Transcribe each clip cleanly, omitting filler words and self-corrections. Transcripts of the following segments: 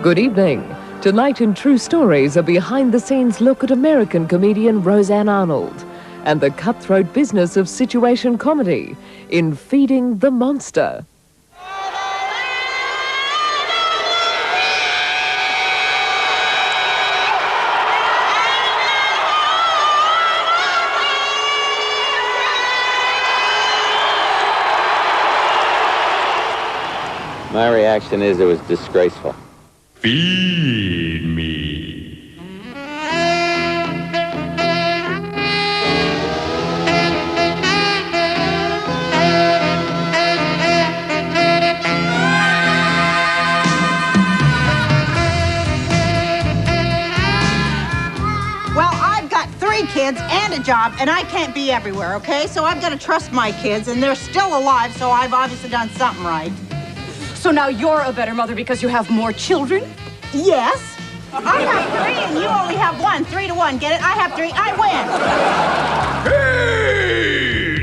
Good evening. Tonight in True Stories, a behind-the-scenes look at American comedian Roseanne Arnold and the cutthroat business of situation comedy in Feeding the Monster. My reaction is it was disgraceful. Feed me. Well, I've got 3 kids and a job, and I can't be everywhere, okay? So I've got to trust my kids, and they're still alive, so I've obviously done something right. So now you're a better mother because you have more children? Yes. I have 3 and you only have 1. 3 to 1. Get it? I have 3. I win.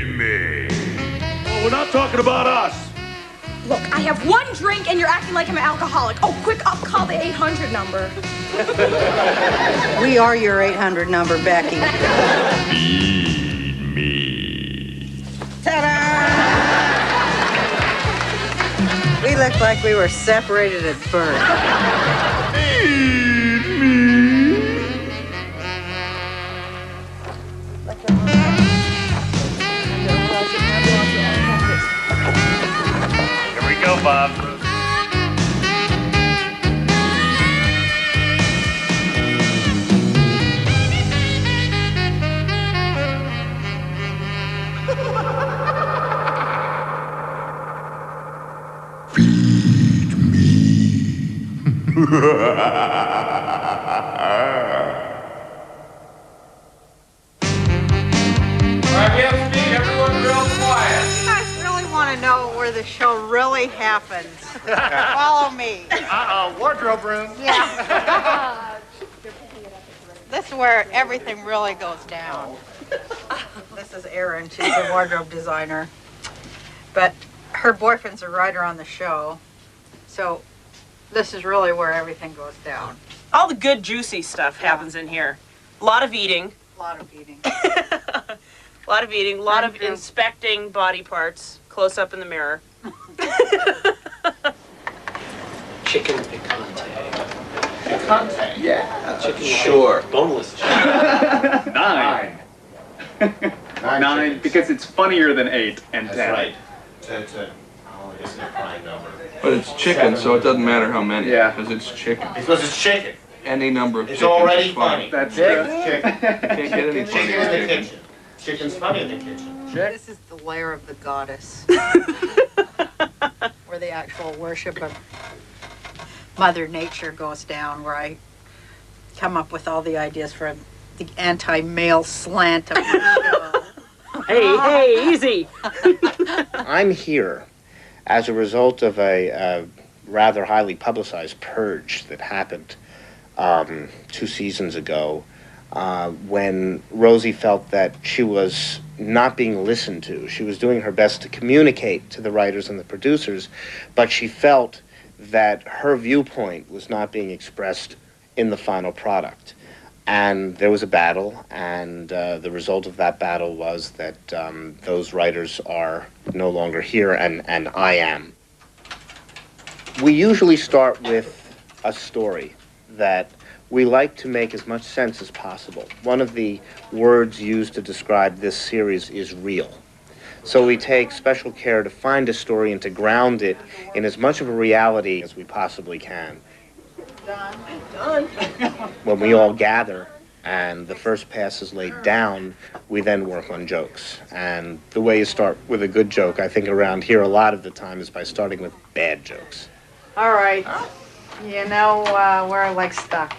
Feed me. Oh, we're not talking about us. Look, I have 1 drink and you're acting like I'm an alcoholic. Oh, quick, I'll call the 800 number. We are your 800 number, Becky. Feed me. Ta-da! We look like we were separated at birth. Feed me. Here we go, Bob. Everyone real quiet. I really want to know where the show really happens. Follow me. Wardrobe room. Yeah. This is where everything really goes down. This is Erin. She's the wardrobe designer. But her boyfriend's a writer on the show. So this is really where everything goes down. All the good, juicy stuff happens in here. A lot of eating. A lot of eating. A lot of eating, a lot of inspecting body parts, close up in the mirror. Chicken picante. Picante? Yeah. Chicken Sure. Boneless chicken. 9. 9 because it's funnier than 8 and 10. That's right. 10. Oh, it's a prime number. But it's chicken, so it doesn't matter how many. Yeah. Because it's chicken. Because it's chicken. Any number of It's chickens already is funny. funny. That's Chicken. You can't get any Chicken funnier in the chicken. kitchen. Chicken's funny in the kitchen. This is the lair of the goddess. Where the actual worship of Mother Nature goes down, where I come up with all the ideas for the anti-male slant of the show. Hey, easy. I'm here as a result of a rather highly publicized purge that happened 2 seasons ago when Rosie felt that she was not being listened to. She was doing her best to communicate to the writers and the producers, but she felt that her viewpoint was not being expressed in the final product. And there was a battle, and the result of that battle was that those writers are no longer here, and I am. We usually start with a story that we like to make as much sense as possible. One of the words used to describe this series is real. So we take special care to find a story and to ground it in as much of a reality as we possibly can. Done. When we all gather and the first pass is laid down, we then work on jokes. And the way you start with a good joke, I think around here a lot of the time, is by starting with bad jokes. All right. You know where I like stuck.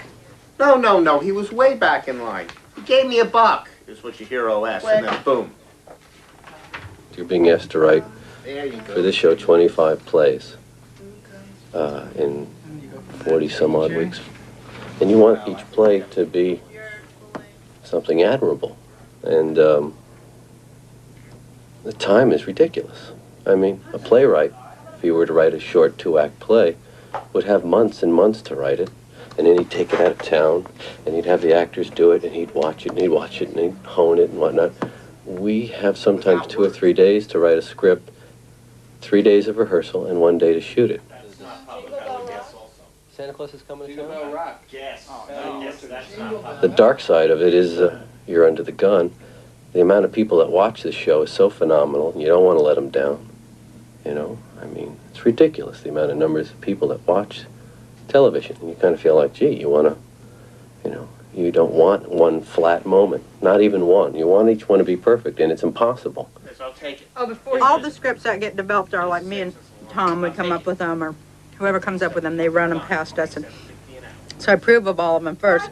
No, he was way back in line. He gave me $1, is what you hear OS, and then boom. You're being asked to write There you go. for this show 25 plays in 40 some odd weeks. And you want each play to be something admirable. And the time is ridiculous. I mean, a playwright, if he were to write a short 2-act play, would have months and months to write it, and then he'd take it out of town, and he'd have the actors do it, and he'd watch it, and he'd watch it, and he'd hone it and whatnot. We have sometimes 2 or 3 days to write a script, 3 days of rehearsal, and 1 day to shoot it. Santa Claus is coming to town? Yes. The dark side of it is you're under the gun. The amount of people that watch this show is so phenomenal, and you don't want to let them down. You know, I mean, it's ridiculous, the amount of numbers of people that watch television. And you kind of feel like, gee, you want to, you know, you don't want one flat moment. Not even one. You want each one to be perfect, and it's impossible. Yes, I'll take it. Oh, all the scripts that get developed are like me and Tom would come up with them, or whoever comes up with them, they run them past us. And so I approve of all of them first.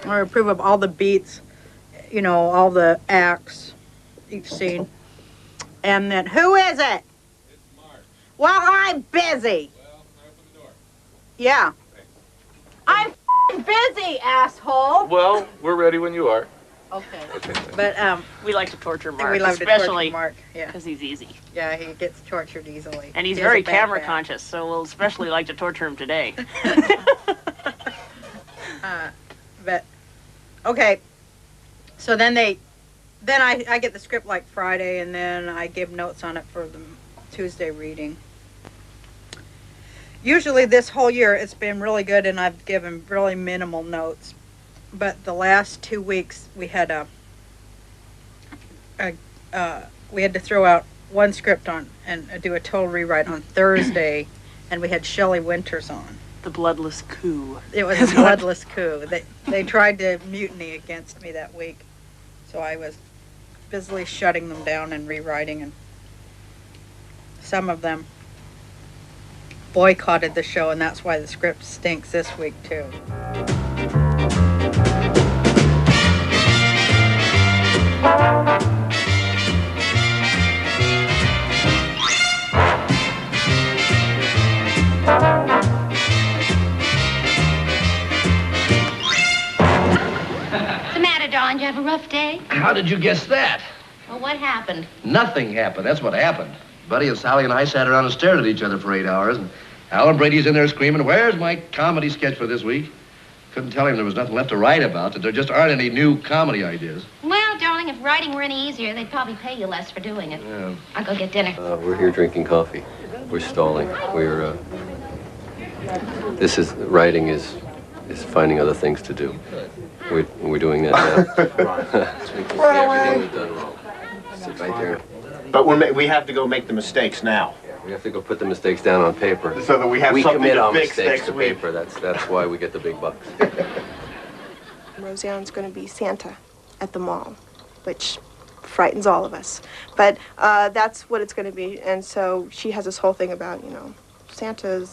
Or I approve of all the beats, you know, all the acts, each scene. And then, who is it? Well, I'm busy. Yeah. I'm busy, asshole. Well, we're ready when you are. Okay. But we like to torture Mark, we love to torture especially Mark. Yeah. because he's easy. Yeah, he gets tortured easily. And he's He has very a bad camera back. conscious, so we'll especially like to torture him today. But okay. So then I get the script like Friday, and then I give notes on it for the Tuesday reading. Usually this whole year it's been really good, and I've given really minimal notes. But the last 2 weeks we had we had to throw out one script on and do a total rewrite on Thursday, and we had Shelley Winters on. The bloodless coup. It was a bloodless coup. They tried to mutiny against me that week, so I was busily shutting them down and rewriting, and some of them boycotted the show, and that's why the script stinks this week too. What's the matter, Dawn? Did you have a rough day? How did you guess that? Well, what happened? Nothing happened. That's what happened. Buddy and Sally and I sat around and stared at each other for 8 hours, and Alan Brady's in there screaming, "Where's my comedy sketch for this week?" Couldn't tell him there was nothing left to write about, that there just aren't any new comedy ideas. Well, darling, if writing were any easier, they'd probably pay you less for doing it. Yeah. I'll go get dinner. We're here drinking coffee. We're stalling. Writing is finding other things to do. We're doing that now. Everything we've done wrong. Sits right there. But we have to go make the mistakes now. We have to go put the mistakes down on paper. So that we have something commit to our fix mistakes next to week. paper. That's why we get the big bucks. Roseanne's going to be Santa at the mall, which frightens all of us. But that's what it's going to be. And so she has this whole thing about, you know, Santa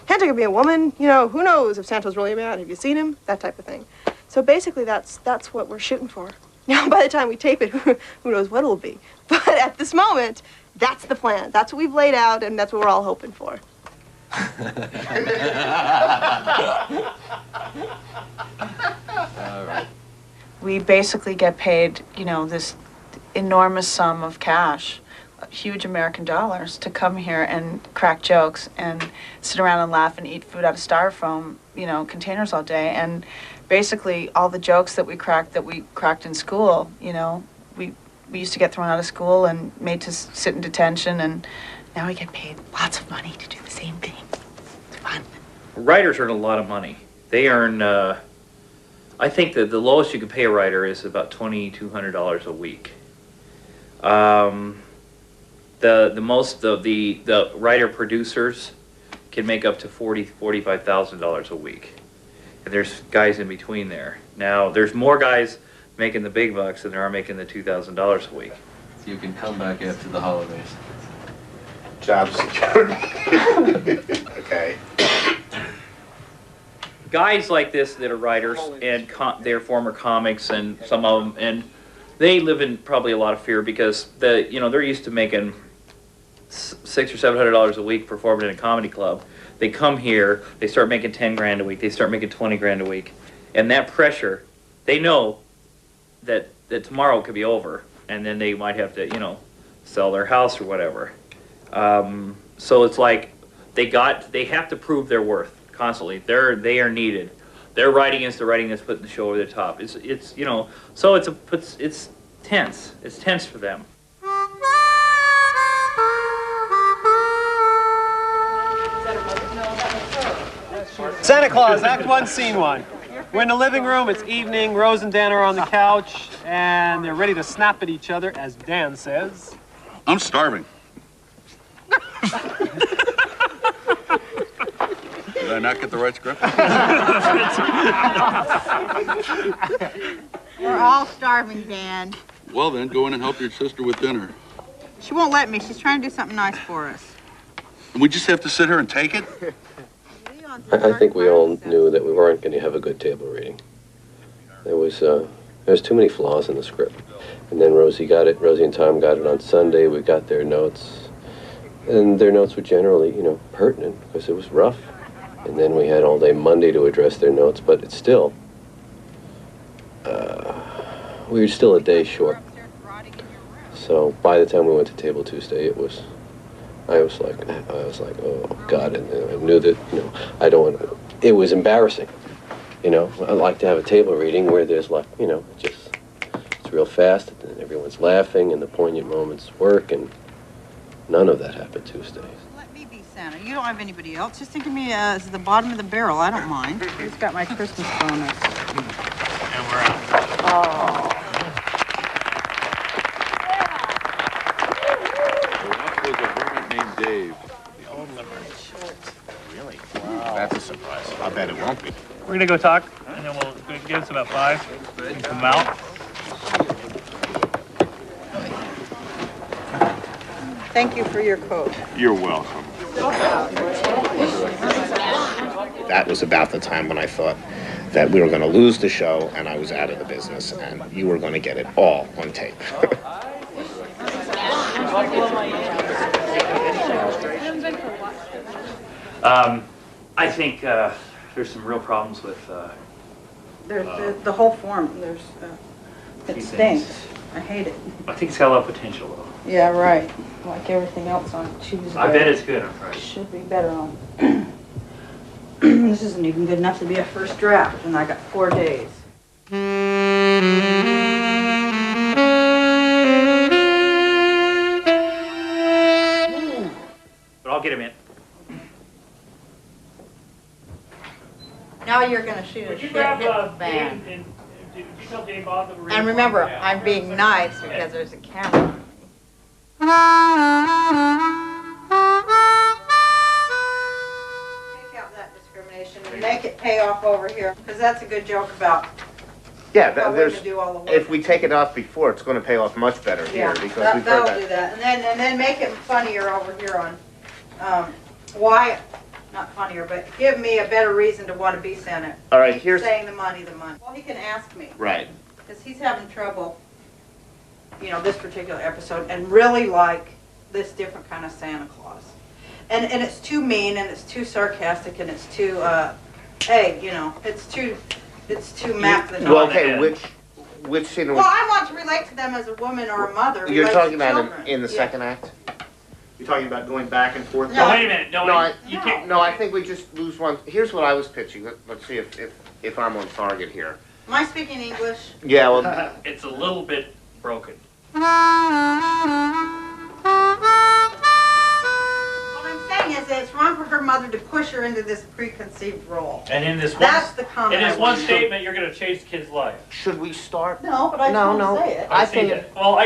could be a woman. You know, who knows if Santa's really a man? Have you seen him? That type of thing. So basically, that's what we're shooting for. Now, by the time we tape it, who knows what it'll be. But at this moment, that's the plan. That's what we've laid out, and that's what we're all hoping for. All right. We basically get paid, you know, this enormous sum of cash, huge American dollars, to come here and crack jokes and sit around and laugh and eat food out of styrofoam, you know, containers all day. And basically all the jokes that we cracked in school, you know, we used to get thrown out of school and made to sit in detention, and now we get paid lots of money to do the same thing. It's fun. Writers earn a lot of money. They earn, I think that the lowest you can pay a writer is about $2,200 a week. The writer producers can make up to $45,000 a week. And there's guys in between there. Now, there's more guys making the big bucks than there are making the $2,000 a week. So you can come back after the holidays. Job security. Okay. Guys like this that are writers and they're former comics, and some of them, and they live in probably a lot of fear because they're used to making $600 or $700 a week performing in a comedy club. They come here, they start making 10 grand a week, they start making 20 grand a week, and that pressure, they know that tomorrow could be over, and then they might have to, sell their house or whatever. So it's like they have to prove their worth constantly. They are needed. Their writing is the writing that's putting the show over the top. It's you know, so it's tense. It's tense for them. Santa Claus, Act 1, Scene 1. We're in the living room, it's evening, Rose and Dan are on the couch, and they're ready to snap at each other, as Dan says. I'm starving. Did I not get the right script? We're all starving, Dan. Well then, go in and help your sister with dinner. She won't let me. She's trying to do something nice for us. And we just have to sit here and take it? I think we all knew that we weren't going to have a good table reading. There was too many flaws in the script. And then Rosie and Tom got it on Sunday. We got their notes. And their notes were generally, you know, pertinent because it was rough. And then we had all day Monday to address their notes, but it's still, we were still a day short. So by the time we went to Table Tuesday, I was like, oh God, and I knew that, you know, I don't want to, it was embarrassing. You know, I like to have a table reading where there's like, you know, it's real fast and everyone's laughing and the poignant moments work, and none of that happened Tuesday. Let me be Santa. You don't have anybody else. Just think of me as the bottom of the barrel. I don't mind. Who's got my Christmas bonus? And we're out. Oh. There's a hermit named Dave. The old limerick. Really? Wow. That's a surprise. I bet it won't be. We're gonna go talk, and then we'll give us about 5 and come out. Thank you for your coat. You're welcome. That was about the time when I thought that we were going to lose the show and I was out of the business and you were going to get it all on tape. I think there's some real problems with The whole form, it stinks. I hate it. I think it's got a lot of potential though. Yeah, right. Like everything else on Tuesday. I bet it's good on Friday. Should be better on. This isn't even good enough to be a first draft, and I got 4 days. But I'll get him in. Now you're gonna shoot a shit hit band. And remember, I'm being nice because there's a camera. Take out that discrimination and make it pay off over here, because that's a good joke about Yeah, how there's, women do all the work. if we take it off before, it's going to pay off much better here because we've heard that'll that. do that, and then make it funnier over here on why, not funnier, but give me a better reason to want to be Santa. All right, Keep here's saying the money. Well, he can ask me. Right. Because he's having trouble, you know, this particular episode, and really like this different kind of Santa Claus. And it's too mean, and it's too sarcastic, and it's too, hey, you know, it's too Mac the Well, okay, which scene? Well, I want to relate to them as a woman or a mother. You're relate talking to about children. in the second act? You're talking about going back and forth? No. Wait a minute. No, I think we just lose one. Here's what I was pitching. Let's see if I'm on target here. Am I speaking English? Yeah, well, It's a little bit broken. What I'm saying is that it's wrong for her mother to push her into this preconceived role. And in this That's the comment. in this I one want. statement, you're going to change the kid's life. should we start? No, but I No, don't no. say it. I see think. that. Well,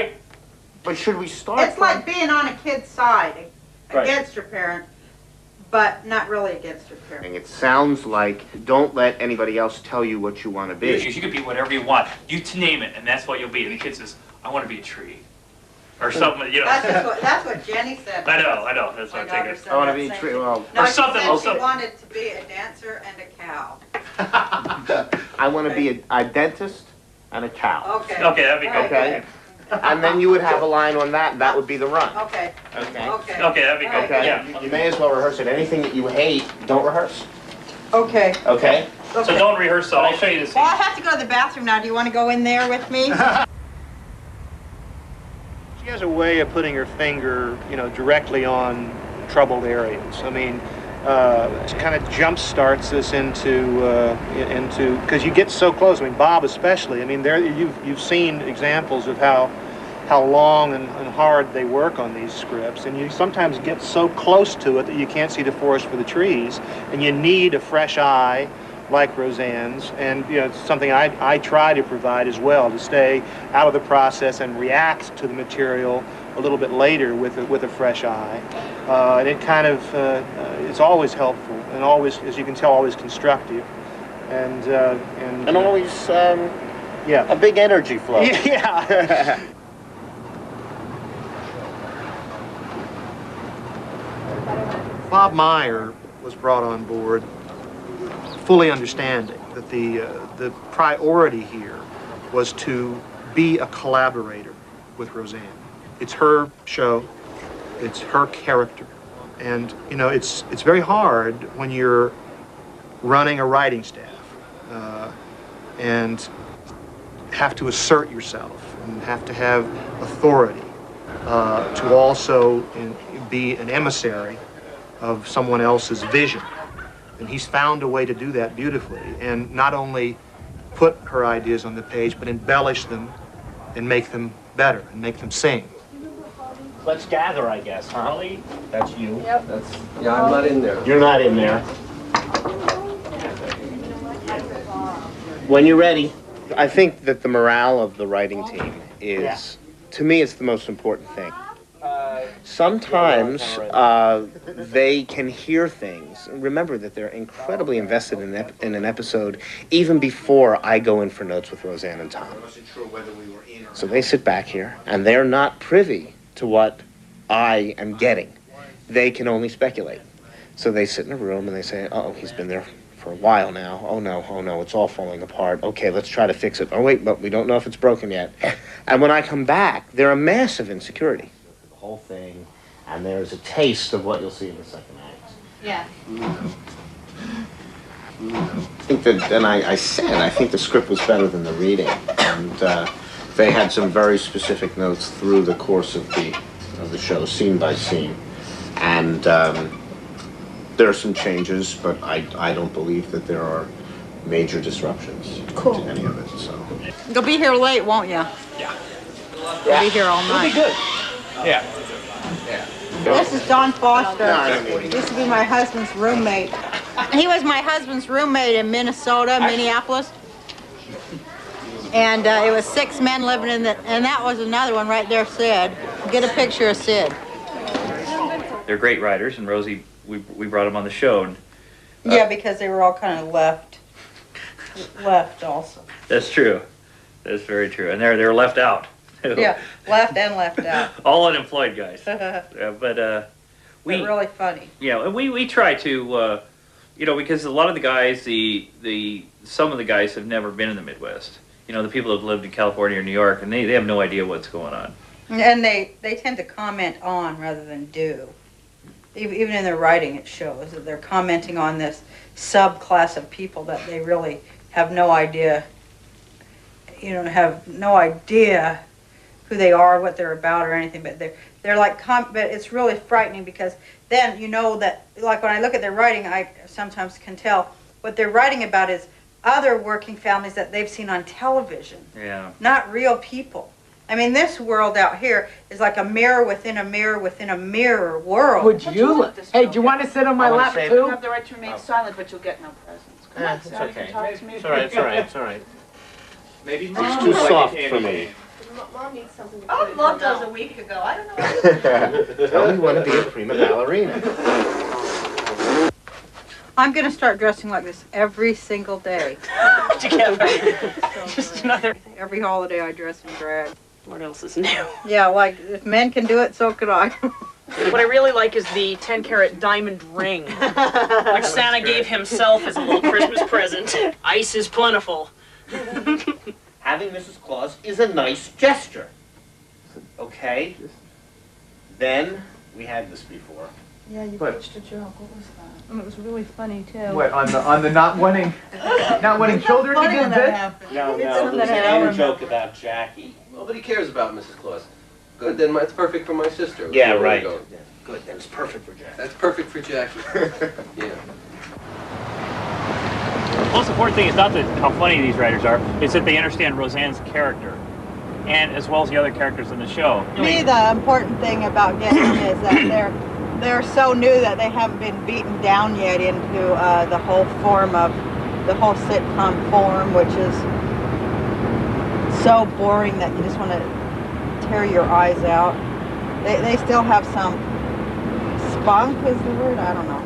But should we start? It's like being on a kid's side Right. against your parent, but not really against your parent. It sounds like don't let anybody else tell you what you want to be. you could be whatever you want. You name it, and that's what you'll be. And the kid says, "I want to be a tree," or something. You know. That's what Jenny said. I know. That's what I'm daughter thinking. said I want to that be same tree. thing. Well, No, Or she something, said also. she wanted to be a dancer and a cow. I want to be a dentist and a cow. Okay. Okay, that'd be good. Okay. And then you would have a line on that, and that would be the run. Okay. Okay. Okay. Okay, that'd be good. Okay. Yeah. You may as well rehearse it. Anything that you hate, don't rehearse. Okay. Okay. So don't rehearse. So I'll show you the scene. Well, I have to go to the bathroom now. Do you want to go in there with me? She has a way of putting her finger, you know, directly on troubled areas. I mean, kind of jump starts us into because you get so close. I mean, Bob especially. I mean, you've seen examples of how long and hard they work on these scripts, and you sometimes get so close to it that you can't see the forest for the trees, and you need a fresh eye like Roseanne's, and it's something I try to provide as well, to stay out of the process and react to the material a little bit later with a fresh eye. And it kind of it's always helpful, and always, as you can tell, always constructive, and always yeah, a big energy flow. Yeah. Bob Meyer was brought on board fully understanding that the priority here was to be a collaborator with Roseanne. It's her show, it's her character, and it's very hard when you're running a writing staff and have to assert yourself and have to have authority to also be an emissary of someone else's vision. And he's found a way to do that beautifully, and not only put her ideas on the page, but embellish them and make them better and make them sing. Let's gather, I guess, huh? Holly? That's you. Yeah, I'm not in there. You're not in there. When you're ready. I think that the morale of the writing team is, to me, it's the most important thing. Sometimes they can hear things. Remember that they're incredibly invested in an episode even before I go in for notes with Roseanne and Tom. So they sit back here, and they're not privy to what I am getting. They can only speculate. So they sit in a room and they say, oh, he's been there for a while now. Oh no, it's all falling apart. Okay, let's try to fix it. Oh wait, but we don't know if it's broken yet. And when I come back, they're a massive insecurity. The whole thing, and there's a taste of what you'll see in the second act. Yeah. I think that, and I think the script was better than the reading, and they had some very specific notes through the course of the show, scene by scene, and there are some changes, but I don't believe that there are major disruptions to any of it. So You'll be here late, won't you? Yeah. You'll be here all night. It'll be good. Yeah. This is Don Foster. He used to be my husband's roommate. He was my husband's roommate in Minnesota, Minneapolis. And it was 6 men living in the, and that was another one right there, Sid. Get a picture of Sid. They're great writers, and Rosie, we brought them on the show. And, yeah, because they were all kind of left also. That's true. That's very true. And they're left out. Yeah, left and left out. All unemployed guys. But we really funny. Yeah, and we try to, because a lot of the guys, some of the guys have never been in the Midwest. The people have lived in California or New York, and they have no idea what's going on. And they tend to comment on rather than do. Even in their writing, it shows that they're commenting on this subclass of people that they really have no idea, have no idea who they are, what they're about, or anything. But they're like, but it's really frightening, because then that, like when I look at their writing, I sometimes can tell what they're writing about is other working families that they've seen on television. Yeah. Not real people. I mean, this world out here is like a mirror within a mirror within a mirror world. Would you? Hey, do you want to sit on my lap too? You have the right to remain silent, but you'll get no presents. Come on, it's Sal, you okay. can talk to me. It's all right. It's all right. It's all right. Maybe it's too soft for me. Mom needs something. Oh, loved us a week ago. I don't know. Tell me you want to be a prima ballerina. I'm going to start dressing like this every single day. Together. Just another. Every holiday I dress in drag. What else is new? Yeah, like if men can do it, so could I. What I really like is the 10-carat diamond ring, which Santa gave himself as a little Christmas present. Ice is plentiful. Having Mrs. Claus is a nice gesture. Okay? Then, we had this before. Yeah, you pitched a joke. What was that? And it was really funny too. What, on the not wanting children to give bit? No, it was an joke about Jackie. Nobody cares about Mrs. Claus. Good, then it's perfect for my sister. Yeah, right. Good, that's perfect for Jackie. That's perfect for Jackie. Yeah. The most important thing is not that how funny these writers are, it's that they understand Roseanne's character, and as well as the other characters in the show. To me, the important thing about getting them is that they're so new that they haven't been beaten down yet into the whole sitcom form, which is so boring that you just want to tear your eyes out. They still have some spunk, is the word? I don't know.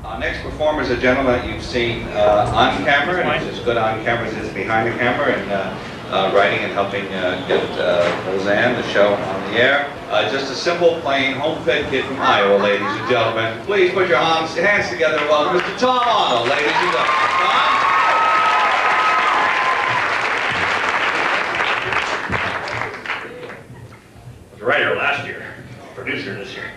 Our next performer is a gentleman that you've seen on camera, and he's as good on camera as he is behind the camera, and writing and helping get Roseanne, the show, on the air. Just a simple, plain, home-fed kid from Iowa, ladies and gentlemen. Please put your hands together and welcome Mr. Tom Arnold, ladies and gentlemen. Tom? I was a writer last year, producer this year.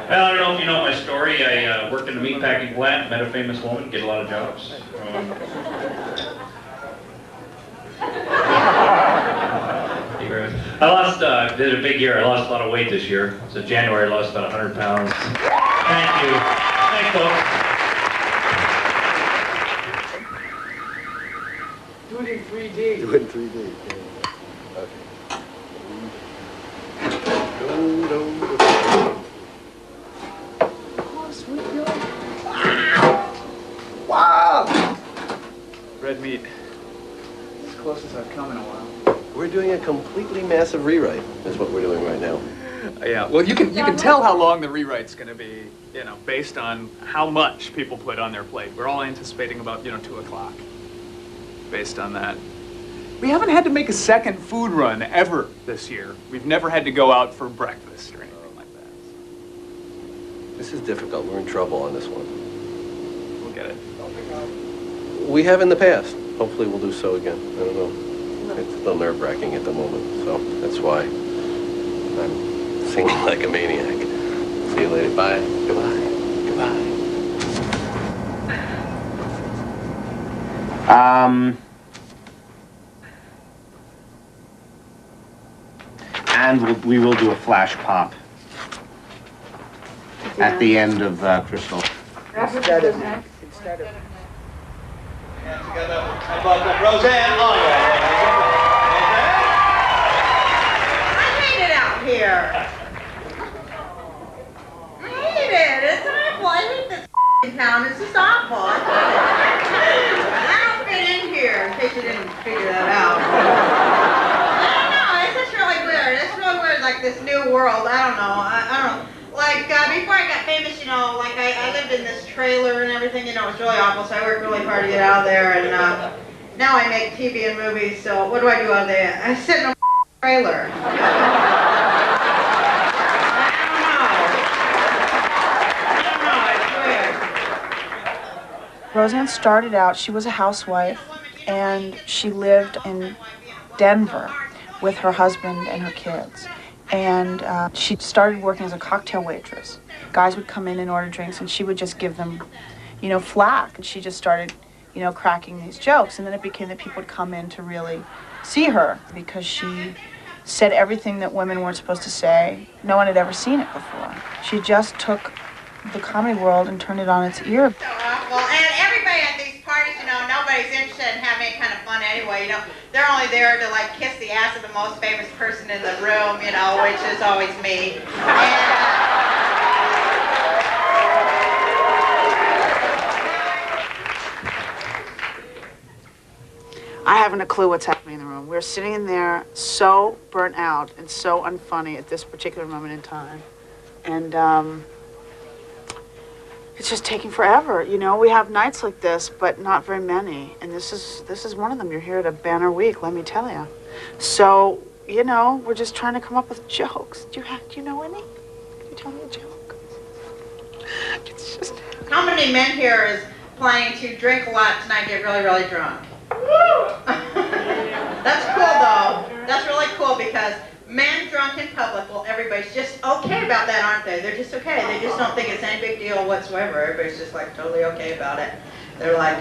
Well, I don't know if you know my story. I worked in a meatpacking plant, met a famous woman, get a lot of jobs. I lost, did a big year. I lost a lot of weight this year. So January, I lost about 100 pounds. Thank you. Thanks, folks. Do it in 3D. Do it in 3D. Wow! Red meat. As close as I've come in a while. We're doing a completely massive rewrite, is what we're doing right now. Yeah, well, you can tell how long the rewrite's going to be, you know, based on how much people put on their plate. We're all anticipating about, 2 o'clock, based on that. We haven't had to make a second food run ever this year. We've never had to go out for breakfast or anything like that. This is difficult. We're in trouble on this one. We'll get it. We have in the past. Hopefully we'll do so again. I don't know. It's a little nerve-wracking at the moment, so that's why I'm singing like a maniac. See you later. Bye. Goodbye. Goodbye. And we will do a flash pop at the end of Crystal. Instead of. Together, and welcome Roseanne Barr. I hate it out here. I hate it. It's awful. I hate this town. It's just awful. I don't fit in here, in case you didn't figure that out. I don't know. It's just really weird. It's really weird, like this new world. I don't know. I don't know. Like, before I got famous, like, I lived in this trailer and everything, it was really awful, so I worked really hard to get out of there, and now I make TV and movies, so what do I do out there? I sit in a trailer. Roseanne started out, she was a housewife, and she lived in Denver with her husband and her kids. And she started working as a cocktail waitress. Guys would come in and order drinks, and she would just give them, flack. And she just started, cracking these jokes. And then it became that people would come in to really see her because she said everything that women weren't supposed to say. No one had ever seen it before. She just took the comedy world and turned it on its ear. Well, and everybody at these parties, nobody's interested in having any kind of fun anyway. They're only there to like kiss the ass of the most famous person in the room, which is always me. I haven't a clue what's happening in the room. We're sitting in there so burnt out and so unfunny at this particular moment in time. And it's just taking forever. We have nights like this, but not very many. And this is one of them. You're here at a banner week, let me tell you. So, we're just trying to come up with jokes. Do you know any? Can you tell me a joke? It's just... How many men here is planning to drink a lot tonight and get really, really drunk? That's cool, though. That's really cool because men drunk in public, well, everybody's just okay about that, aren't they? They're just okay. They just don't think it's any big deal whatsoever. Everybody's just like totally okay about it. They're like,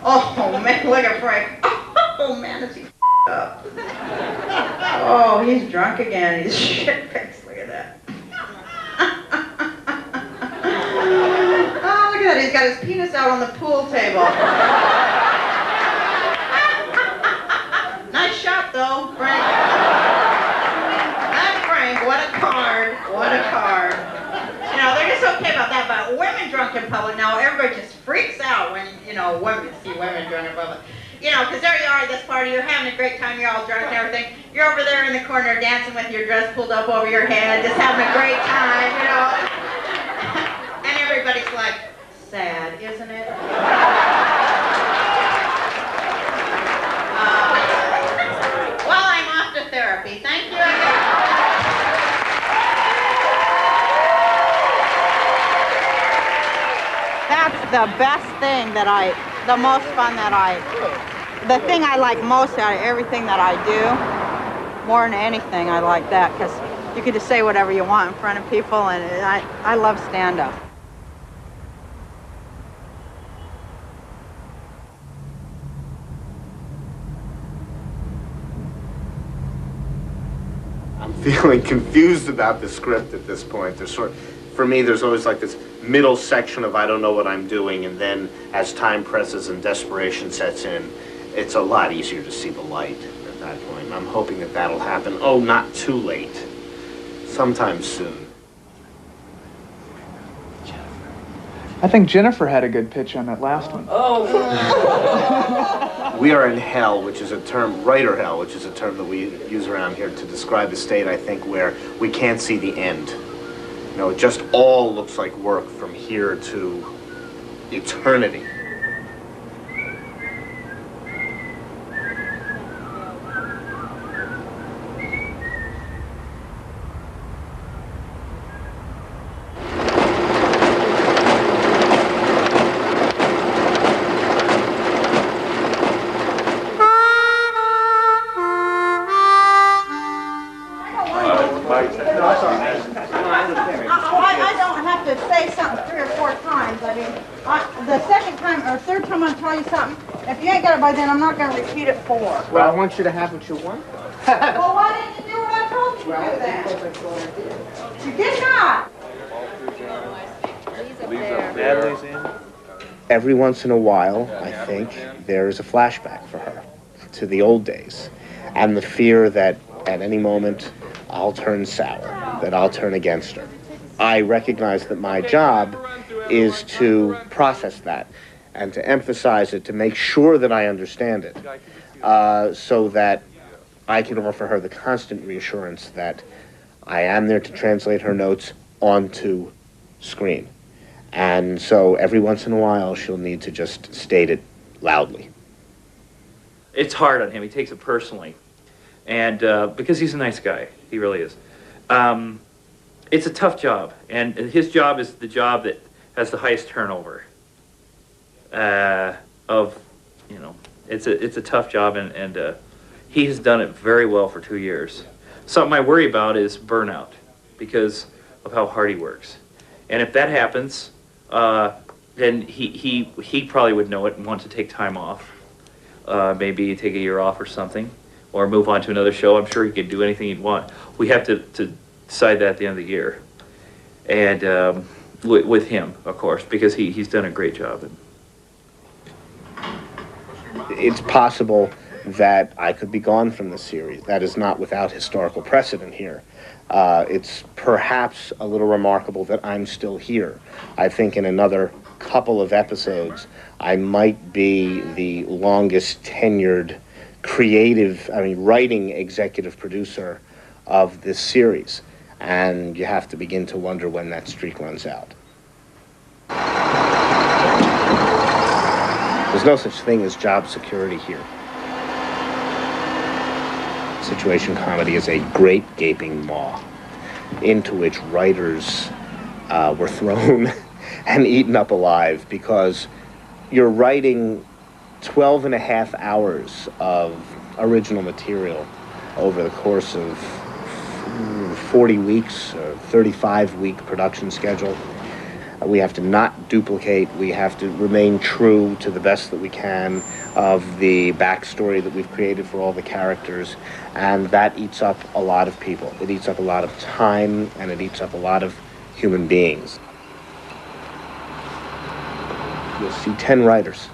oh man, look at Frank. Oh man, is he up. Oh, he's drunk again. He's shit-faced. Look at that. Oh, look at that. He's got his penis out on the pool table. Nice shot, though, Frank. That's Frank. What a card. What a card. You know, they're just okay about that, but women drunk in public, now everybody just freaks out when, you know, women see women drunk in public. You know, because there you are at this party, you're having a great time, you're all drunk and everything. You're over there in the corner dancing with your dress pulled up over your head, just having a great time, you know. And everybody's like, sad, isn't it? Well, I'm off to therapy. Thank you again. That's the best thing that the most fun that the thing I like most out of everything that I do, more than anything, I like that, because you can just say whatever you want in front of people, and I love stand-up. I'm feeling confused about the script at this point. For me, there's always like this middle section of I don't know what I'm doing, and then as time presses and desperation sets in, it's a lot easier to see the light at that point. And I'm hoping that that'll happen. Oh, not too late. Sometime soon. I think Jennifer had a good pitch on that last one. Oh. We are in hell, which is a term, writer hell, which is a term that we use around here to describe a state, I think, where we can't see the end. You know, it just all looks like work from here to eternity. I don't have to say something 3 or 4 times. I mean, the second time or third time I tell you something, if you ain't got it by then, I'm not going to repeat it 4. Well, I want you to have what you want. Well, why didn't you do what I told you to do then? You did not. Every once in a while, I think, there is a flashback for her to the old days and the fear that at any moment I'll turn sour, that I'll turn against her. I recognize that my job is to process that and to emphasize it, to make sure that I understand it, so that I can offer her the constant reassurance that I am there to translate her notes onto screen. And so every once in a while, she'll need to just state it loudly. It's hard on him. He takes it personally. And because he's a nice guy. He really is. It's a tough job. And his job is the job that has the highest turnover. It's a tough job, and he has done it very well for 2 years. Something I worry about is burnout because of how hard he works. And if that happens, then he probably would know it and want to take time off. Maybe take a year off or something, or move on to another show. I'm sure he could do anything he'd want. We have to decide that at the end of the year. And with him, of course, because he's done a great job. It's possible that I could be gone from the series. That is not without historical precedent here. It's perhaps a little remarkable that I'm still here. I think in another couple of episodes, I might be the longest tenured writing executive producer of this series. And you have to begin to wonder when that streak runs out. There's no such thing as job security here. Situation comedy is a great gaping maw into which writers were thrown and eaten up alive, because you're writing 12 and a half hours of original material over the course of 40 weeks, or 35-week production schedule. We have to not duplicate. We have to remain true to the best that we can. of the backstory that we've created for all the characters, and that eats up a lot of people. It eats up a lot of time, and it eats up a lot of human beings. You'll see 10 writers,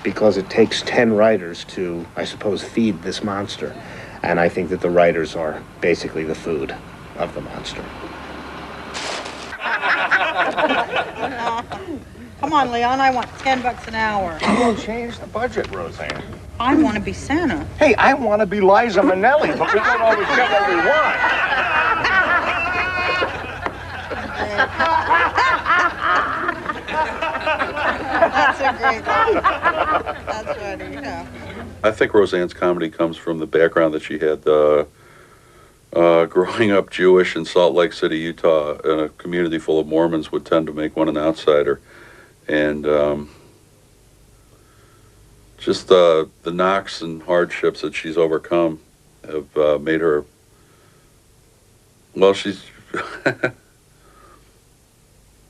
because it takes 10 writers to, I suppose, feed this monster. And I think that the writers are basically the food of the monster. Come on, Leon, I want $10 an hour. Don't change the budget, Roseanne. I want to be Santa. Hey, I want to be Liza Minnelli, but we don't always get what we want. That's a great one. That's funny, yeah. I think Roseanne's comedy comes from the background that she had growing up Jewish in Salt Lake City, Utah, in a community full of Mormons would tend to make one an outsider. And just the knocks and hardships that she's overcome have made her, well, she's,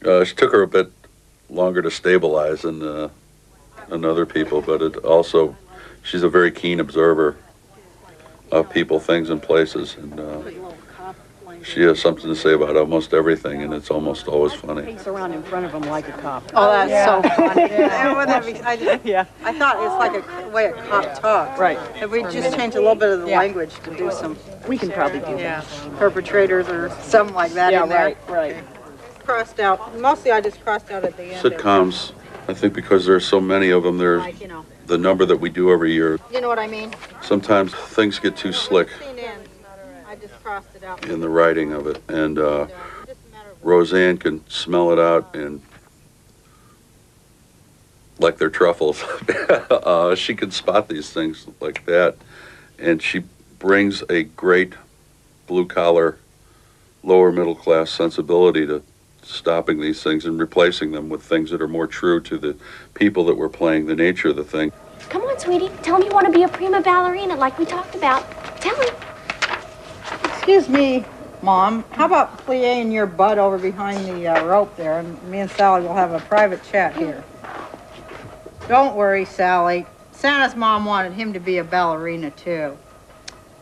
she took her a bit longer to stabilize than other people, but it also, she's a very keen observer of people, things, and places, and she has something to say about almost everything, and it's almost always funny. Pace around in front of him like a cop. Oh, that's so funny. I thought it's like a way a cop talks. Right. If we just change a little bit of the language to do some. We can probably do that. Perpetrators or something like that in there. Right. Crossed out. Mostly I just crossed out at the end. Sitcoms, I think because there's so many of them, there's the number that we do every year. You know what I mean? Sometimes things get too slick I just crossed it out. in the writing of it, and Roseanne can smell it out, and like they're truffles, she can spot these things like that, and she brings a great blue-collar, lower middle-class sensibility to stopping these things and replacing them with things that are more true to the people that we're playing, the nature of the thing. Come on, sweetie. Tell him you want to be a prima ballerina like we talked about. Tell him. Excuse me, Mom. How about pliing your butt over behind the rope there, and me and Sally will have a private chat here. Don't worry, Sally. Santa's mom wanted him to be a ballerina, too.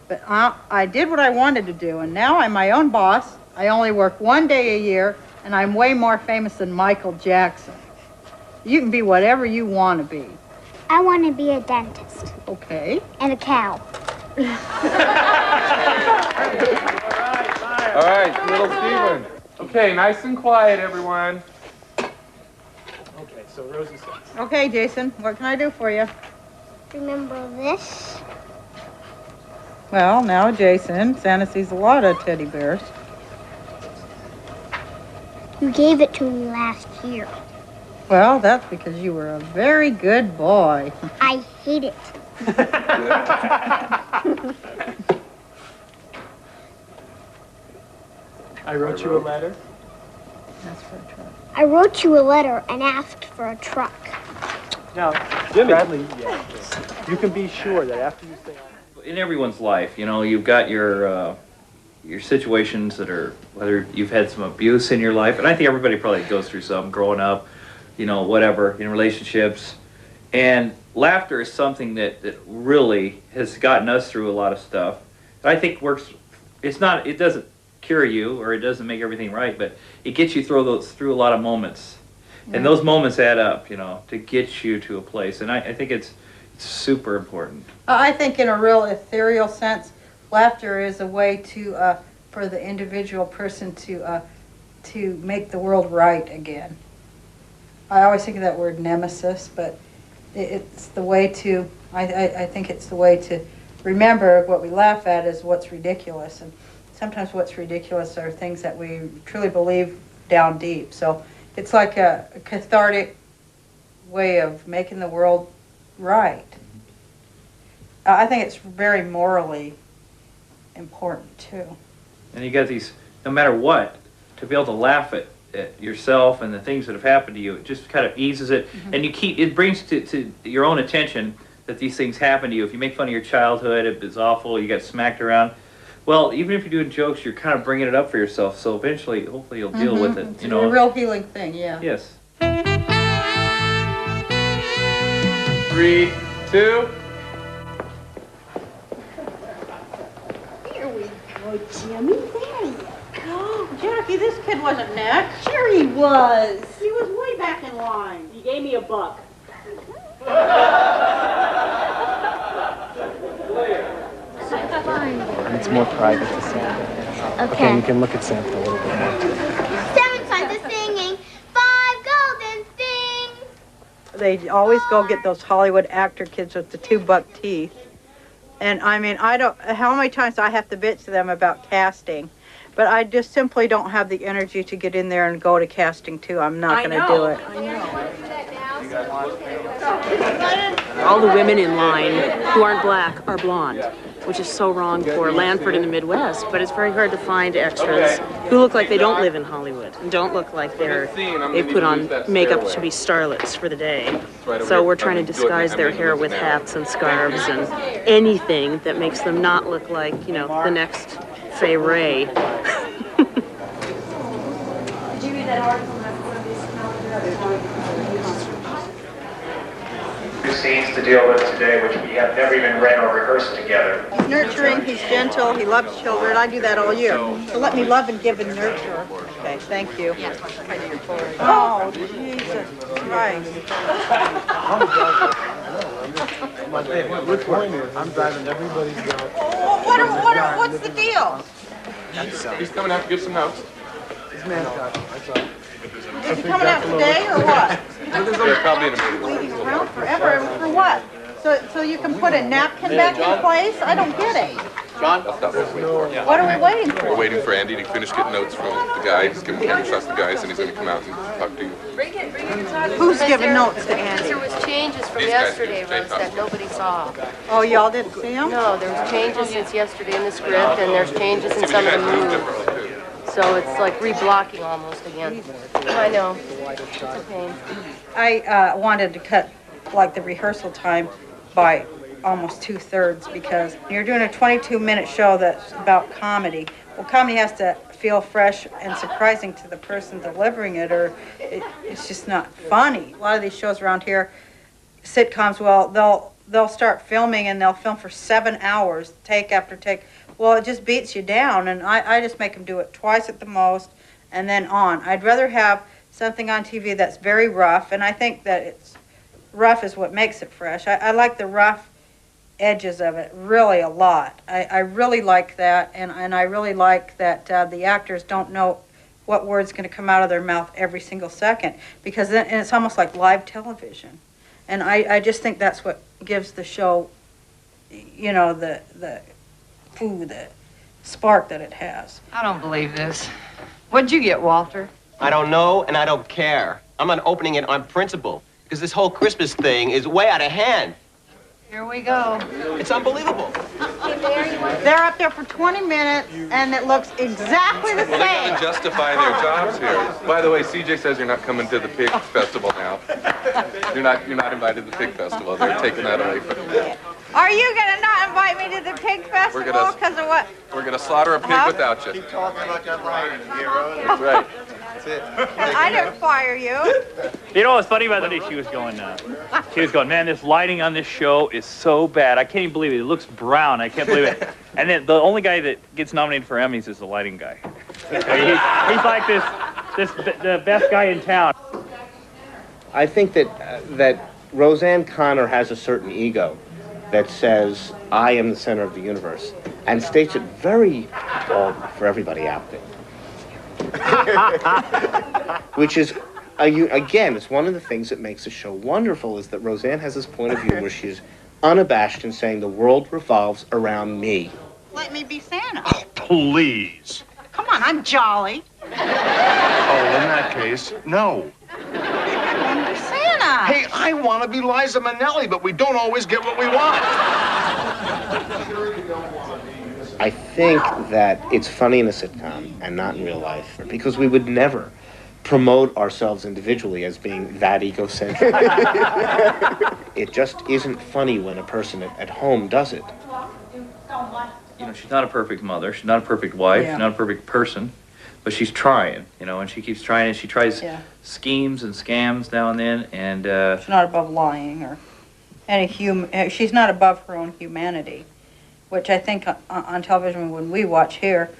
But I did what I wanted to do, and now I'm my own boss. I only work one day a year, and I'm way more famous than Michael Jackson. You can be whatever you want to be. I want to be a dentist. Okay. And a cow. All right, little Steven. Okay, nice and quiet, everyone. Okay, so Rosie says. Okay, Jason, what can I do for you? Remember this? Well, now, Jason, Santa sees a lot of teddy bears. You gave it to me last year. Well, that's because you were a very good boy. I hate it. I wrote you a letter. That's for a truck. I wrote you a letter and asked for a truck. Now, Jimmy, Bradley, you can be sure that after you say... In everyone's life, you know, you've got your situations that are, whether you've had some abuse in your life, and I think everybody probably goes through some growing up, you know, whatever, in relationships. And laughter is something that really has gotten us through a lot of stuff. I think works, it doesn't cure you or it doesn't make everything right, but it gets you through a lot of moments. And those moments add up, you know, to get you to a place. And I think it's super important. I think in a real ethereal sense, laughter is a way to, for the individual person to make the world right again. I always think of that word nemesis, but it's the way to, I think it's the way to remember what we laugh at is what's ridiculous. And sometimes what's ridiculous are things that we truly believe down deep. So it's like a cathartic way of making the world right. I think it's very morally important too. And you got these, no matter what, to be able to laugh at yourself and the things that have happened to you, it just kind of eases it. And it brings to your own attention that these things happen to you. If you make fun of your childhood, if it's awful, you got smacked around, well, even if you're doing jokes, you're kind of bringing it up for yourself. So eventually, hopefully you'll deal with it. It's a real healing thing, yeah. Yes. 3, 2. Here we go, Jimmy. There you go. Jackie, this kid wasn't next. Sure he was. He was way back in line. He gave me a buck. It's more private to Santa. Okay. You can look at Santa a little bit more. 7 sons are singing, 5 golden things. They always go get those Hollywood actor kids with the 2-buck teeth. And I mean, I don't, how many times do I have to bitch to them about casting? But I just simply don't have the energy to get in there and go to casting too. I'm not going to do it. All the women in line who aren't black are blonde, which is so wrong for Lanford in the Midwest, but it's very hard to find extras who look like they don't live in Hollywood and don't look like they've put on makeup to be starlets for the day. So we're trying to disguise their hair with hats and scarves and anything that makes them not look like, you know, the next Fay Ray. Did you read that article? Scenes to deal with today, which we have never even read or rehearsed together. He's nurturing, he's gentle, he loves children. I do that all year. So let me love and give and nurture. Okay, thank you. Oh, Jesus Christ. I'm driving everybody's What's the deal? He's coming out to give some notes. This man's got it. That's all. Is he coming out today or what? Yeah, probably in a minute. Waiting around forever for what? So you can put a napkin back in place? I don't get it. John? That's not what we're waiting for. What are we waiting for? We're waiting for Andy to finish getting notes from the guys. Give him to trust the guys, and he's going to come out and talk to you. Who's giving notes to Andy? There was changes from These guys yesterday, do. Jay Rose, that nobody saw. Oh, y'all didn't see him? No, there was changes since yesterday in the script, and there's changes in some of the moves. So it's like reblocking almost again. I know. It's a pain. I wanted to cut like the rehearsal time by almost 2/3 because you're doing a 22-minute show that's about comedy. Well, comedy has to feel fresh and surprising to the person delivering it, or it's just not funny. A lot of these shows around here, sitcoms, well, they'll start filming and they'll film for 7 hours, take after take. Well, it just beats you down, and I just make them do it twice at the most, and then on. I'd rather have something on TV that's very rough, and I think that it's rough is what makes it fresh. I like the rough edges of it really a lot. I really like that, and I really like that the actors don't know what word's going to come out of their mouth every single second, because then and it's almost like live television. And I just think that's what gives the show, you know, the spark that it has. I don't believe this. What'd you get, Walter? I don't know, and I don't care. I'm not opening it on principle, because this whole Christmas thing is way out of hand. Here we go. It's unbelievable. They're up there for 20 minutes, and it looks exactly the Well, they same. got to justify their jobs here. By the way, CJ says you're not coming to the pig festival now. You're not invited to the pig festival. They're taking that away from you. Are you going to not invite me to the pig festival because of what? We're gonna slaughter a pig without you. Keep talking about your writing, hero. That's right. That's it. I didn't fire you. You know what's funny about the day she was going, man, this lighting on this show is so bad. I can't even believe it. It looks brown. I can't believe it. And then the only guy that gets nominated for Emmys is the lighting guy. He's like the best guy in town. I think that Roseanne Connor has a certain ego that says, I am the center of the universe, and states it very boldly for everybody out there. Which is, again, it's one of the things that makes the show wonderful, is that Roseanne has this point of view where she is unabashed in saying the world revolves around me. Let me be Santa. Oh, please. Come on, I'm jolly. Oh, in that case, no. Santa. Hey, I want to be Liza Minnelli, but we don't always get what we want. I think that it's funny in a sitcom and not in real life, because we would never promote ourselves individually as being that egocentric. It just isn't funny when a person at home does it. You know, she's not a perfect mother, she's not a perfect wife, she's not a perfect person, but she's trying, you know, and she keeps trying, and she tries schemes and scams now and then, and She's not above lying or she's not above her own humanity, which I think on television when we watch here,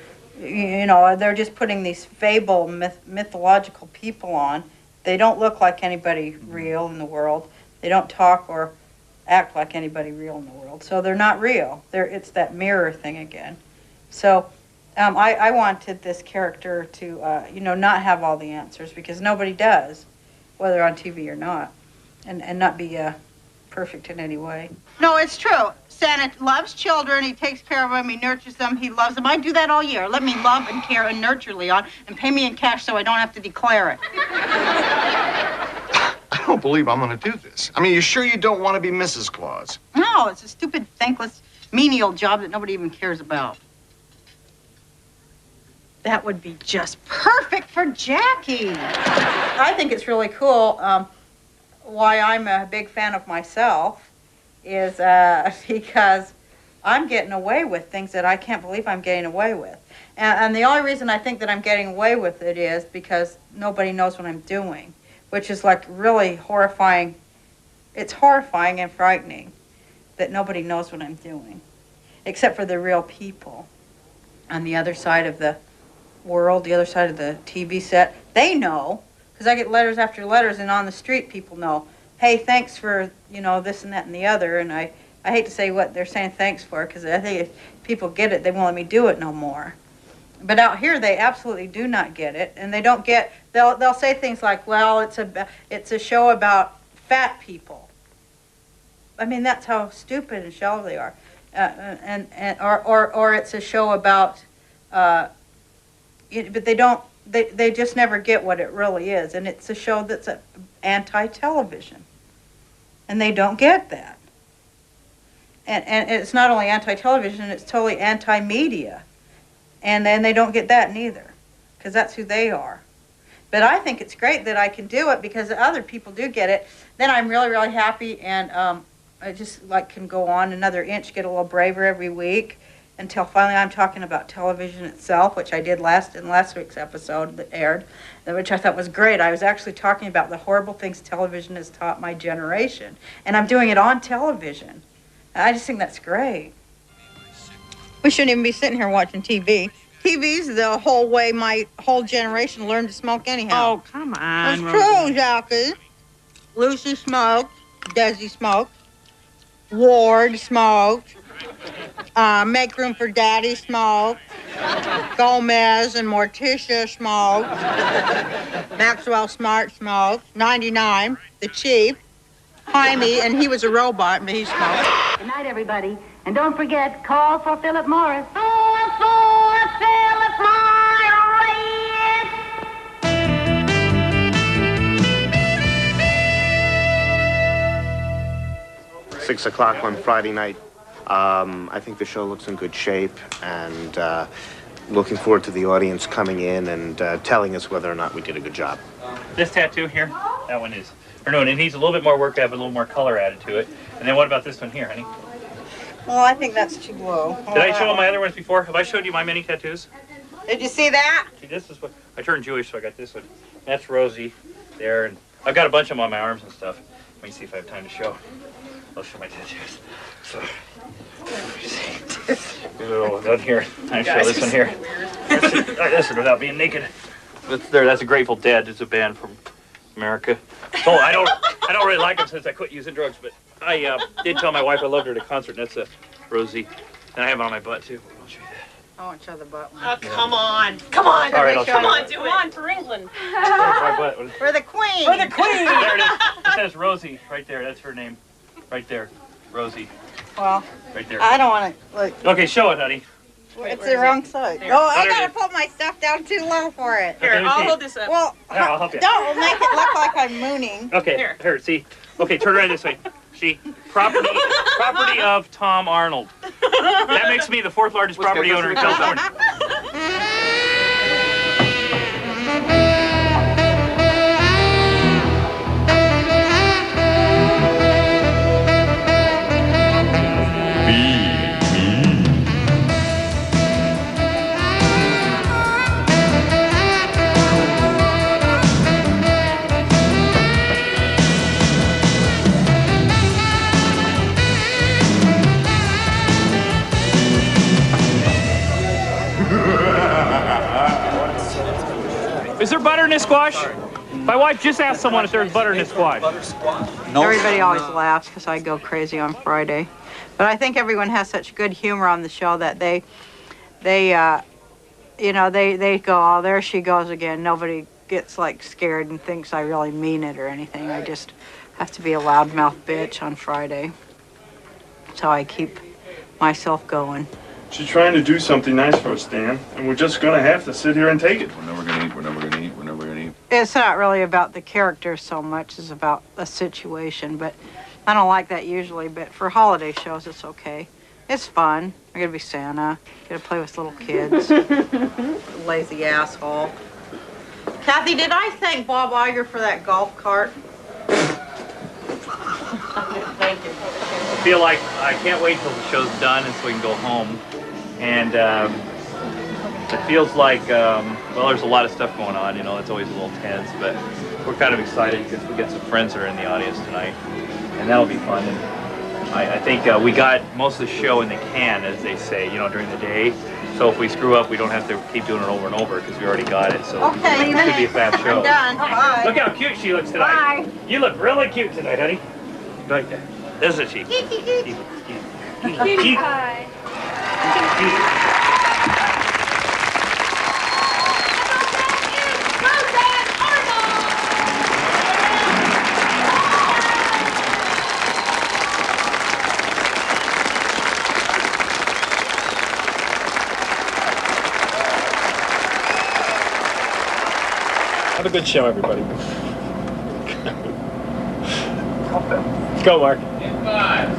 you know, they're just putting these fable mythological people on. They don't look like anybody real in the world. They don't talk or act like anybody real in the world. So they're not real. It's that mirror thing again. So I wanted this character to, you know, not have all the answers, because nobody does, whether on TV or not, and not be perfect in any way. No, it's true. Santa loves children. He takes care of them. He nurtures them. He loves them. I do that all year. Let me love and care and nurture Leon, and pay me in cash so I don't have to declare it. I don't believe I'm gonna do this. I mean, you sure you don't want to be Mrs. Claus? No, it's a stupid, thankless, menial job that nobody even cares about. That would be just perfect for Jackie. I think it's really cool. Why I'm a big fan of myself is because I'm getting away with things that I can't believe I'm getting away with. And the only reason I think that I'm getting away with it is because nobody knows what I'm doing, which is like really horrifying. It's horrifying and frightening that nobody knows what I'm doing, except for the real people on the other side of the world, the other side of the TV set. They know, because I get letters after letters, and on the street people know, hey, thanks for, you know, this and that and the other. And I hate to say what they're saying thanks for, because I think if people get it, they won't let me do it no more. But out here, they absolutely do not get it, and they don't get. They'll say things like, well, it's a show about fat people. I mean, that's how stupid and shallow they are, or it's a show about. But they don't. They just never get what it really is, and it's a show that's anti-television, and they don't get that. And it's not only anti-television; it's totally anti-media, and then they don't get that neither, because that's who they are. But I think it's great that I can do it because other people do get it. Then I'm really, really happy, and I just can go on another inch, get a little braver every week, until finally I'm talking about television itself, which I did in last week's episode that aired, which I thought was great. I was actually talking about the horrible things television has taught my generation, and I'm doing it on television. I just think that's great. We shouldn't even be sitting here watching TV. TV's the whole way my whole generation learned to smoke anyhow. Oh, come on, It's true, Jackie. Lucy smoked, Desi smoked, Ward smoked, Make Room for Daddy smoked, Gomez and Morticia smoked, Maxwell Smart smoked, 99, the Chief, Jaime, and he was a robot, but he smoked. Good night, everybody. And don't forget, call for Philip Morris. Philip Morris! 6 o'clock on Friday night. I think the show looks in good shape, and looking forward to the audience coming in and telling us whether or not we did a good job. This tattoo here, that one is. Or no, it needs a little bit more work to have a little more color added to it. And then what about this one here, honey? Well, I think that's too low. Did I show my other ones before? Have I showed you my many tattoos? Did you see that? See, this is what I turned Jewish, so I got this one. That's Rosie there, and I've got a bunch of them on my arms and stuff. Let me see if I have time to show. I'll show my tattoos. So, let me see. Oh, down here. I show this one here. That's it without being naked. That's there. That's a Grateful Dead. It's a band from America. So I don't really like them since I quit using drugs, but I did tell my wife I loved her at a concert, and that's a Rosie. And I have it on my butt too. I'll show you that. I won't show the butt one. Oh, come on. Come on. All right, I'll show Come you. on, do it. Come on, for England. My butt. For the Queen. For the Queen. There it is. It says Rosie right there. That's her name. Right there. Rosie. Well, right there. I don't want to look. Okay, show it, honey. It's the wrong side. There. Oh, I There it gotta is. put my stuff down too low for it. Here, let me I'll see. hold this up. Well, Here, I'll help you. don't make it look like I'm mooning. Okay, here, see. Okay, turn around this way. See, property of Tom Arnold. That makes me the 4th largest property owner in California. Is there butter in this squash? My wife just asked someone if there's butter in this squash. No. Everybody always laughs because I go crazy on Friday. But I think everyone has such good humor on the show that they you know, they go, oh, there she goes again. Nobody gets like scared and thinks I really mean it or anything. I just have to be a loudmouth bitch on Friday. So I keep myself going. She's trying to do something nice for us, Dan, and we're just gonna have to sit here and take it. We're never gonna eat, we're never gonna eat, we're never gonna eat. It's not really about the characters so much as about a situation, but I don't like that usually, but for holiday shows it's okay. It's fun. I gotta be Santa, get to play with little kids. Lazy asshole. Kathy, did I thank Bob Iger for that golf cart? Thank you. I feel like I can't wait till the show's done and so we can go home. And it feels like, well, there's a lot of stuff going on, you know, it's always a little tense, but we're kind of excited because we get some friends that are in the audience tonight, and that'll be fun. And I think we got most of the show in the can, as they say, you know, during the day. So if we screw up, we don't have to keep doing it over and over because we already got it. So okay, it should be a fast show. I'm done. Bye. Look how cute she looks tonight. Bye. You look really cute tonight, honey. Right there. Isn't she? Kitty pie. Roseanne Arnold! Have a good show, everybody. Let's go, Mark. In 5,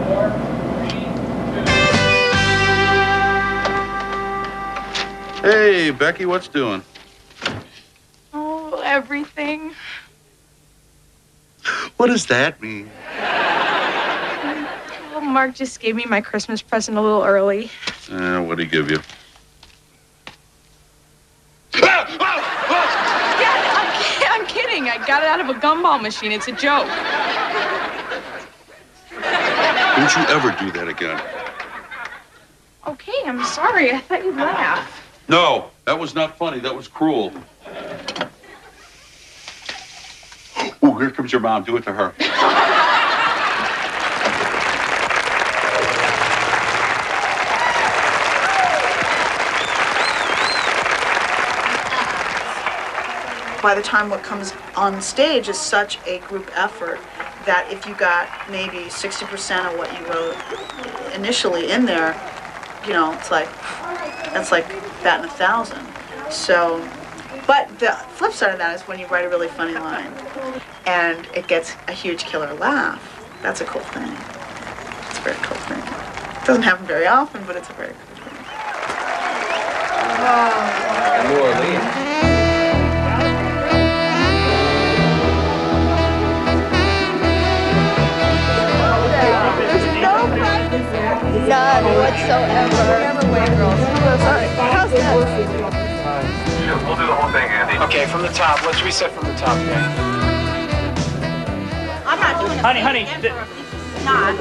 4, 3, 2. Hey, Becky, what's doing? Oh, everything. What does that mean? Well, Mark just gave me my Christmas present a little early. What'd he give you? I'm kidding. I got it out of a gumball machine. It's a joke. Don't you ever do that again. Okay, I'm sorry. I thought you'd laugh. No, that was not funny. That was cruel. Oh, here comes your mom. Do it to her. By the time what comes on stage is such a group effort that if you got maybe 60% of what you wrote initially in there, you know, it's like, that's like batting 1,000. So, but the flip side of that is when you write a really funny line and it gets a huge killer laugh. That's a cool thing. It's a very cool thing. It doesn't happen very often, but it's a very cool thing. New Orleans. None whatsoever. Never way, girls. How's that? We'll do the whole thing, Andy. Okay, from the top. Let's reset from the top, gang. I'm not doing it. Honey. Not.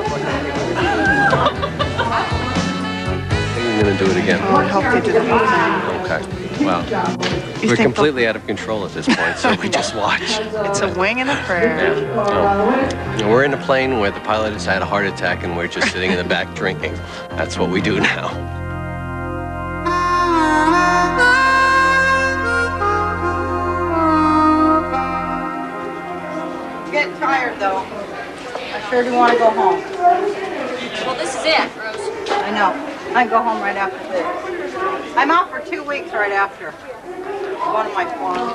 We're gonna do it again. Oh, I hope they do the whole thing. Okay. Well, we're completely out of control at this point, so we just watch. It's a wing and a prayer. Yeah. We're in a plane where the pilot has had a heart attack and we're just sitting in the back drinking. That's what we do now. I'm getting tired though. I sure do want to go home. Well, this is it, Rose. I know. I can go home right after this. I'm out for 2 weeks right after. One of my forms.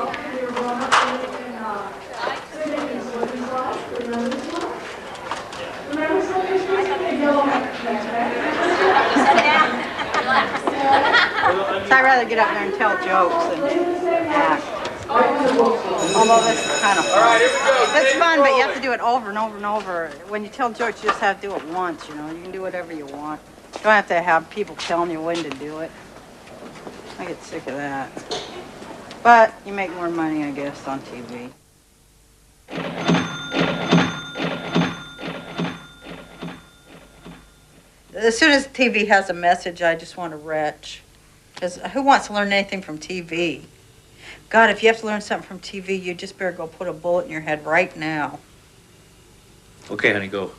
So I'd rather get up there and tell jokes than act. Although this is kind of fun. All right, here we go. It's fun, but you have to do it over and over and over. When you tell jokes, you just have to do it once, you know. You can do whatever you want. You don't have to have people telling you when to do it. I get sick of that. But you make more money, I guess, on TV. As soon as TV has a message, I just want to retch. Because who wants to learn anything from TV? God, if you have to learn something from TV, you just better go put a bullet in your head right now. Okay, honey, go.